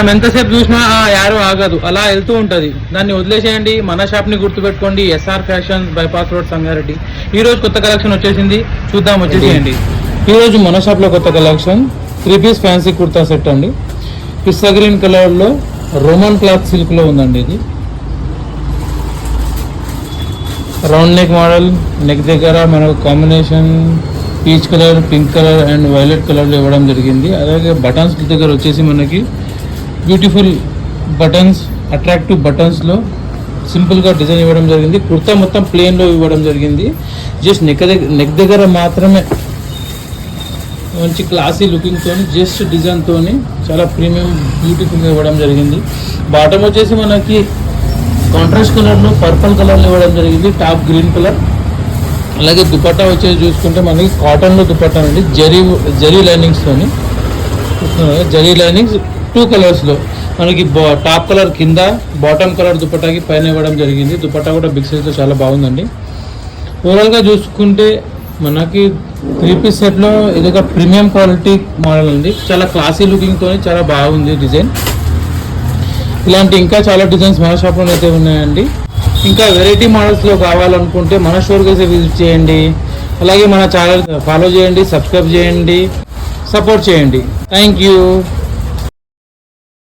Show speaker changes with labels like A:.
A: మనం ఎంతసేపు చూసినా యారో ఆగదు, అలా వెళ్తూ ఉంటుంది. దాన్ని వదిలేసేయండి. మన షాప్ని గుర్తుపెట్టుకోండి, SR fashions, bypass road, Sangareddy. ఈ రోజు కొత్త కలెక్షన్ వచ్చేసింది, చూద్దాం. వచ్చేసేయండి. ఈ రోజు మన షాప్లో కొత్త collection 3 piece fancy kurta set అండి. పిస్తా గ్రీన్ కలర్లో రోమన్ క్లాత్ సిల్క్లో ఉందండి. ఇది రౌండ్ నెక్ మోడల్. నెక్ దగ్గర మనకు combination peach colour, pink colour and violet కలర్లో ఇవ్వడం జరిగింది. అలాగే బటన్స్ దగ్గర వచ్చేసి మనకి బ్యూటిఫుల్ బటన్స్, అట్రాక్టివ్ బటన్స్లో సింపుల్గా డిజైన్ ఇవ్వడం జరిగింది. కుర్తా మొత్తం ప్లెయిన్లో ఇవ్వడం జరిగింది. జస్ట్ నెక్ దగ్గర మాత్రమే మంచి క్లాసీ లుకింగ్తో, జస్ట్ డిజైన్తో చాలా ప్రీమియం బ్యూటిఫుల్గా ఇవ్వడం జరిగింది. బాటమ్ వచ్చేసి మనకి కాంట్రాస్ట్ కలర్లో పర్పుల్ కలర్లో ఇవ్వడం జరిగింది, టాప్ గ్రీన్ కలర్. అలాగే దుపట్టా వచ్చేసి చూసుకుంటే మనకి కాటన్లో దుపట్టా అండి, జరీ లైనింగ్స్తోని. జరీ లైనింగ్స్ 2 కలర్స్లో మనకి టాప్ కలర్ కింద, బాటమ్ కలర్ దుపట్టాకి పైన ఇవ్వడం జరిగింది. దుపట్టా కూడా బిగ్ సైజ్తో చాలా బాగుందండి. ఓవరాల్గా చూసుకుంటే మనకి 3 పీస్ సెట్లో ఇది ఒక ప్రీమియం క్వాలిటీ మోడల్ అండి. చాలా క్లాసీ లుకింగ్తో చాలా బాగుంది డిజైన్. ఇలాంటి ఇంకా చాలా డిజైన్స్ మన షాప్లో అయితే ఉన్నాయండి. ఇంకా వెరైటీ మోడల్స్లో కావాలనుకుంటే మన స్టోర్కి అయితే విజిట్ చేయండి. అలాగే మన ఛానల్ ఫాలో చేయండి, సబ్స్క్రైబ్ చేయండి, సపోర్ట్ చేయండి. Thank you.